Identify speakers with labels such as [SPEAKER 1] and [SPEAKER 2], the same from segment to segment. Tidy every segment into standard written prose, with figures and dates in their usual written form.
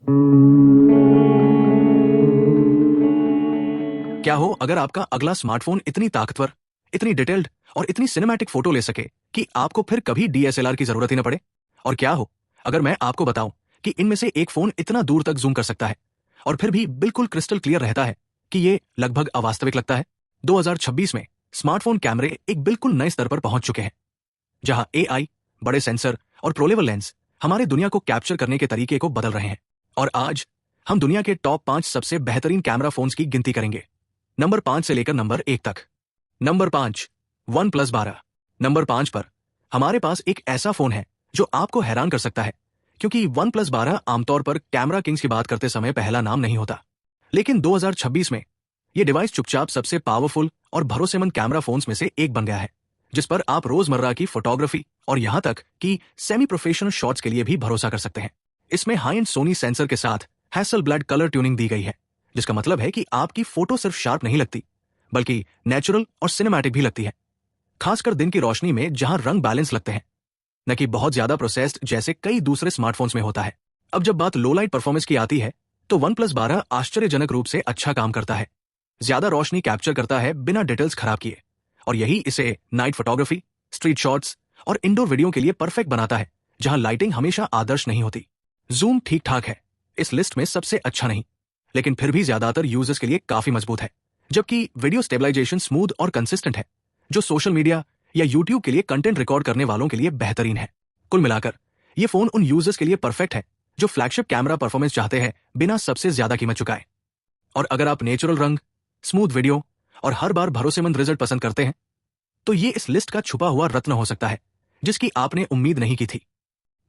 [SPEAKER 1] क्या हो अगर आपका अगला स्मार्टफोन इतनी ताकतवर, इतनी डिटेल्ड और इतनी सिनेमैटिक फोटो ले सके कि आपको फिर कभी डीएसएलआर की जरूरत ही न पड़े? और क्या हो अगर मैं आपको बताऊं कि इनमें से एक फोन इतना दूर तक जूम कर सकता है और फिर भी बिल्कुल क्रिस्टल क्लियर रहता है कि ये लगभग अवास्तविक लगता है। 2026 में स्मार्टफोन कैमरे एक बिल्कुल नए स्तर पर पहुंच चुके हैं, जहां एआई, बड़े सेंसर और प्रो लेवल लेंस हमारे दुनिया को कैप्चर करने के तरीके को बदल रहे हैं। और आज हम दुनिया के टॉप 5 सबसे बेहतरीन कैमरा फोन्स की गिनती करेंगे, नंबर 5 से लेकर नंबर 1 तक। Number 5, one plus 12। नंबर 5 पर हमारे पास एक ऐसा फोन है जो आपको हैरान कर सकता है, क्योंकि वन प्लस 12 आमतौर पर कैमरा किंग्स की बात करते समय पहला नाम नहीं होता। लेकिन 2026 में यह डिवाइस चुपचाप सबसे पावरफुल और भरोसेमंद कैमरा फोन्स में से एक बन गया है, जिस पर आप रोजमर्रा की फोटोग्राफी और यहां तक कि सेमी प्रोफेशनल शॉट्स के लिए भी भरोसा कर सकते हैं। इसमें हाई एंड सोनी सेंसर के साथ हैसलब्लैड कलर ट्यूनिंग दी गई है, जिसका मतलब है कि आपकी फोटो सिर्फ शार्प नहीं लगती, बल्कि नेचुरल और सिनेमैटिक भी लगती है, खासकर दिन की रोशनी में जहां रंग बैलेंस लगते हैं, न कि बहुत ज्यादा प्रोसेस्ड जैसे कई दूसरे स्मार्टफोन्स में होता है। अब जब बात लो लाइट परफॉर्मेंस की आती है, तो वन प्लस 12 आश्चर्यजनक रूप से अच्छा काम करता है। ज्यादा रोशनी कैप्चर करता है बिना डिटेल्स खराब किए, और यही इसे नाइट फोटोग्राफी, स्ट्रीट शॉट्स और इंडोर वीडियो के लिए परफेक्ट बनाता है, जहां लाइटिंग हमेशा आदर्श नहीं होती। जूम ठीक ठाक है, इस लिस्ट में सबसे अच्छा नहीं, लेकिन फिर भी ज्यादातर यूजर्स के लिए काफी मजबूत है। जबकि वीडियो स्टेबलाइजेशन स्मूथ और कंसिस्टेंट है, जो सोशल मीडिया या यूट्यूब के लिए कंटेंट रिकॉर्ड करने वालों के लिए बेहतरीन है। कुल मिलाकर ये फोन उन यूजर्स के लिए परफेक्ट है जो फ्लैगशिप कैमरा परफॉर्मेंस चाहते हैं बिना सबसे ज्यादा कीमत चुकाए। और अगर आप नेचुरल रंग, स्मूथ वीडियो और हर बार भरोसेमंद रिजल्ट पसंद करते हैं, तो ये इस लिस्ट का छुपा हुआ रत्न हो सकता है, जिसकी आपने उम्मीद नहीं की थी।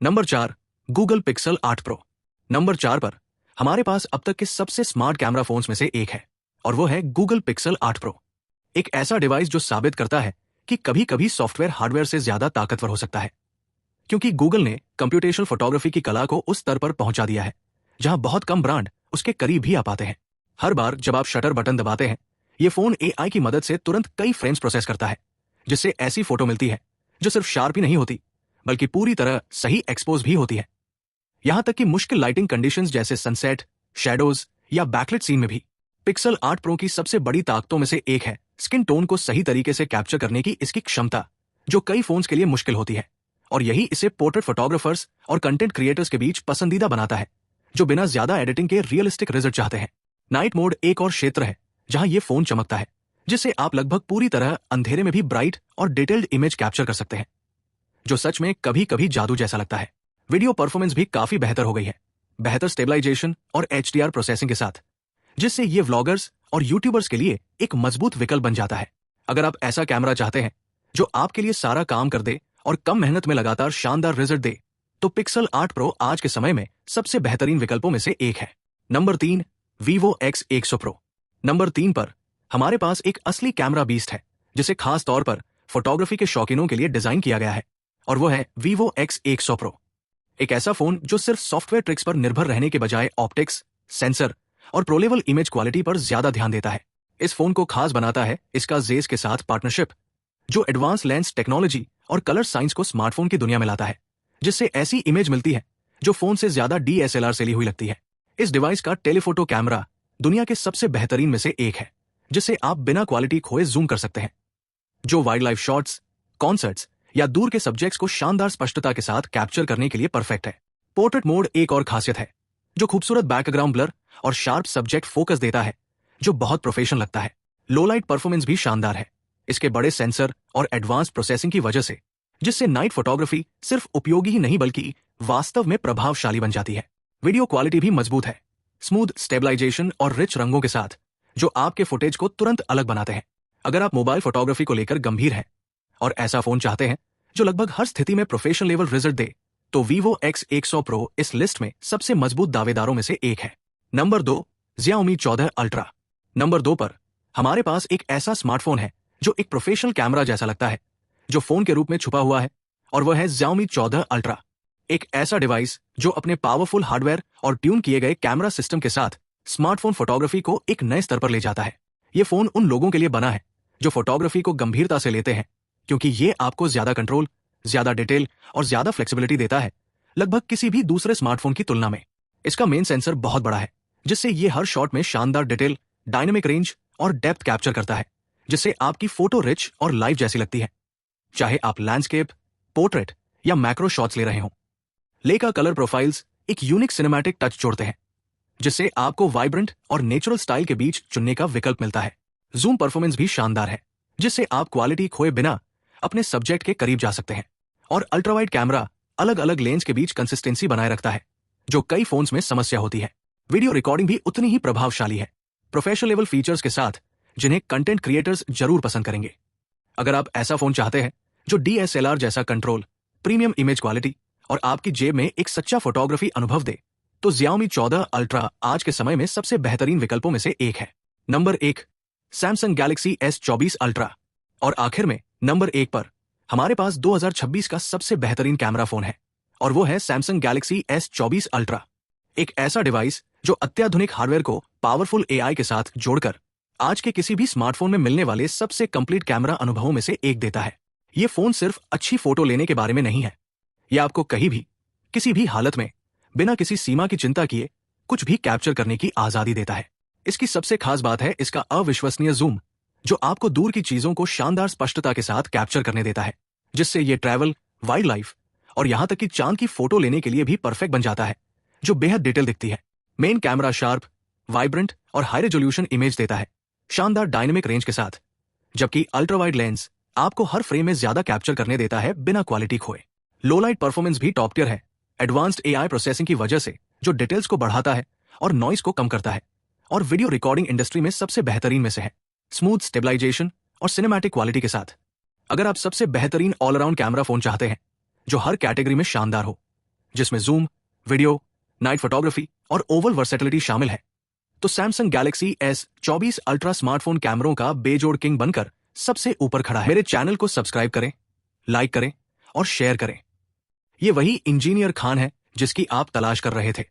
[SPEAKER 1] Number 4, Google pixel 8 pro. Number 4 पर हमारे पास अब तक के सबसे स्मार्ट कैमरा फोन्स में से एक है, और वो है गूगल पिक्सल 8 प्रो। एक ऐसा डिवाइस जो साबित करता है कि कभी कभी सॉफ्टवेयर हार्डवेयर से ज्यादा ताकतवर हो सकता है, क्योंकि गूगल ने कंप्यूटेशनल फोटोग्राफी की कला को उस स्तर पर पहुंचा दिया है जहां बहुत कम ब्रांड उसके करीब भी आ पाते हैं। हर बार जब आप शटर बटन दबाते हैं, ये फोन एआई की मदद से तुरंत कई फ्रेम्स प्रोसेस करता है, जिससे ऐसी फोटो मिलती है जो सिर्फ शार्प ही नहीं होती, बल्कि पूरी तरह सही एक्सपोज भी होती है। यहां तक कि मुश्किल लाइटिंग कंडीशंस जैसे सनसेट, शैडोज या बैकलाइट सीन में भी। पिक्सल 8 प्रो की सबसे बड़ी ताकतों में से एक है स्किन टोन को सही तरीके से कैप्चर करने की इसकी क्षमता, जो कई फोन्स के लिए मुश्किल होती है, और यही इसे पोर्ट्रेट फोटोग्राफर्स और कंटेंट क्रिएटर्स के बीच पसंदीदा बनाता है, जो बिना ज्यादा एडिटिंग के रियलिस्टिक रिजल्ट चाहते हैं। नाइट मोड एक और क्षेत्र है जहां ये फोन चमकता है, जिससे आप लगभग पूरी तरह अंधेरे में भी ब्राइट और डिटेल्ड इमेज कैप्चर कर सकते हैं, जो सच में कभी कभी जादू जैसा लगता है। वीडियो परफॉर्मेंस भी काफी बेहतर हो गई है, बेहतर स्टेबलाइजेशन और एचडीआर प्रोसेसिंग के साथ, जिससे ये व्लॉगर्स और यूट्यूबर्स के लिए एक मजबूत विकल्प बन जाता है। अगर आप ऐसा कैमरा चाहते हैं जो आपके लिए सारा काम कर दे और कम मेहनत में लगातार शानदार रिजल्ट दे, तो पिक्सल 8 प्रो आज के समय में सबसे बेहतरीन विकल्पों में से एक है। Number 3, Vivo X100 pro. Number 3 पर हमारे पास एक असली कैमरा बीस्ट है, जिसे खास तौर पर फोटोग्राफी के शौकीनों के लिए डिजाइन किया गया है, और वो है वीवो X100 प्रो। एक ऐसा फोन जो सिर्फ सॉफ्टवेयर ट्रिक्स पर निर्भर रहने के बजाय ऑप्टिक्स, सेंसर और प्रो लेवल इमेज क्वालिटी पर ज्यादा ध्यान देता है। इस फोन को खास बनाता है इसका जेस के साथ पार्टनरशिप, जो एडवांस लेंस टेक्नोलॉजी और कलर साइंस को स्मार्टफोन की दुनिया में लाता है, जिससे ऐसी इमेज मिलती है जो फोन से ज्यादा डीएसएलआर से ली हुई लगती है। इस डिवाइस का टेलीफोटो कैमरा दुनिया के सबसे बेहतरीन में से एक है, जिससे आप बिना क्वालिटी खोए जूम कर सकते हैं, जो वाइल्ड लाइफ शॉट्स, कॉन्सर्ट्स या दूर के सब्जेक्ट्स को शानदार स्पष्टता के साथ कैप्चर करने के लिए परफेक्ट है। पोर्ट्रेट मोड एक और खासियत है, जो खूबसूरत बैकग्राउंड ब्लर और शार्प सब्जेक्ट फोकस देता है, जो बहुत प्रोफेशनल लगता है। लो लाइट परफॉर्मेंस भी शानदार है, इसके बड़े सेंसर और एडवांस प्रोसेसिंग की वजह से, जिससे नाइट फोटोग्राफी सिर्फ उपयोगी ही नहीं बल्कि वास्तव में प्रभावशाली बन जाती है। वीडियो क्वालिटी भी मजबूत है, स्मूथ स्टेबलाइजेशन और रिच रंगों के साथ, जो आपके फुटेज को तुरंत अलग बनाते हैं। अगर आप मोबाइल फोटोग्राफी को लेकर गंभीर हैं और ऐसा फोन चाहते हैं जो लगभग हर स्थिति में प्रोफेशनल लेवल रिजल्ट दे, तो वीवो X100 प्रो इस लिस्ट में सबसे मजबूत दावेदारों में से एक है। Number 2, Xiaomi 14 ultra. नंबर 2 पर हमारे पास एक ऐसा स्मार्टफोन है जो एक प्रोफेशनल कैमरा जैसा लगता है, जो फोन के रूप में छुपा हुआ है, और वह है Xiaomi 14 अल्ट्रा। एक ऐसा डिवाइस जो अपने पावरफुल हार्डवेयर और ट्यून किए गए कैमरा सिस्टम के साथ स्मार्टफोन फोटोग्राफी को एक नए स्तर पर ले जाता है। ये फोन उन लोगों के लिए बना है जो फोटोग्राफी को गंभीरता से लेते हैं, क्योंकि ये आपको ज्यादा कंट्रोल, ज्यादा डिटेल और ज्यादा फ्लेक्सिबिलिटी देता है, लगभग किसी भी दूसरे स्मार्टफोन की तुलना में। इसका मेन सेंसर बहुत बड़ा है, जिससे ये हर शॉट में शानदार डिटेल, डायनेमिक रेंज और डेप्थ कैप्चर करता है, जिससे आपकी फोटो रिच और लाइव जैसी लगती है, चाहे आप लैंडस्केप, पोर्ट्रेट या मैक्रो शॉट्स ले रहे हों। लेका कलर प्रोफाइल्स एक यूनिक सिनेमैटिक टच जोड़ते हैं, जिससे आपको वाइब्रेंट और नेचुरल स्टाइल के बीच चुनने का विकल्प मिलता है। जूम परफॉर्मेंस भी शानदार है, जिससे आप क्वालिटी खोए बिना अपने सब्जेक्ट के करीब जा सकते हैं। और अल्ट्रावाइड कैमरा अलग अलग लेंस के बीच कंसिस्टेंसी बनाए रखता है, जो कई फोन्स में समस्या होती है। वीडियो रिकॉर्डिंग भी उतनी ही प्रभावशाली है, प्रोफेशनल लेवल फीचर्स के साथ, जिन्हें कंटेंट क्रिएटर्स जरूर पसंद करेंगे। अगर आप ऐसा फोन चाहते हैं जो DSLR जैसा कंट्रोल, प्रीमियम इमेज क्वालिटी और आपकी जेब में एक सच्चा फोटोग्राफी अनुभव दे, तो Xiaomi 14 अल्ट्रा आज के समय में सबसे बेहतरीन विकल्पों में से एक है। Number 1, Samsung Galaxy S24 ultra. और आखिर में नंबर 1 पर हमारे पास 2026 का सबसे बेहतरीन कैमरा फोन है, और वो है Samsung Galaxy S24 अल्ट्रा। एक ऐसा डिवाइस जो अत्याधुनिक हार्डवेयर को पावरफुल AI के साथ जोड़कर आज के किसी भी स्मार्टफोन में मिलने वाले सबसे कंप्लीट कैमरा अनुभवों में से एक देता है। ये फोन सिर्फ अच्छी फोटो लेने के बारे में नहीं है, ये आपको कहीं भी, किसी भी हालत में, बिना किसी सीमा की चिंता किए कुछ भी कैप्चर करने की आजादी देता है। इसकी सबसे खास बात है इसका अविश्वसनीय जूम, जो आपको दूर की चीजों को शानदार स्पष्टता के साथ कैप्चर करने देता है, जिससे ये ट्रैवल, वाइल्ड लाइफ और यहां तक कि चांद की फोटो लेने के लिए भी परफेक्ट बन जाता है, जो बेहद डिटेल दिखती है। मेन कैमरा शार्प, वाइब्रेंट और हाई रेजोल्यूशन इमेज देता है, शानदार डायनेमिक रेंज के साथ, जबकि अल्ट्रा वाइड लेंस आपको हर फ्रेम में ज्यादा कैप्चर करने देता है बिना क्वालिटी खोए। लो लाइट परफॉर्मेंस भी टॉप टियर है, एडवांस्ड AI प्रोसेसिंग की वजह से, जो डिटेल्स को बढ़ाता है और नॉइस को कम करता है, और वीडियो रिकॉर्डिंग इंडस्ट्री में सबसे बेहतरीन में से है, स्मूथ स्टेबलाइजेशन और सिनेमैटिक क्वालिटी के साथ। अगर आप सबसे बेहतरीन ऑल अराउंड कैमरा फोन चाहते हैं जो हर कैटेगरी में शानदार हो, जिसमें जूम, वीडियो, नाइट फोटोग्राफी और ओवल वर्सेटिलिटी शामिल है, तो Samsung Galaxy S24 ultra smartphone कैमरों का बेजोड़ किंग बनकर सबसे ऊपर खड़ा है। मेरे चैनल को सब्सक्राइब करें, लाइक करें और शेयर करें। ये वही इंजीनियर खान है जिसकी आप तलाश कर रहे थे।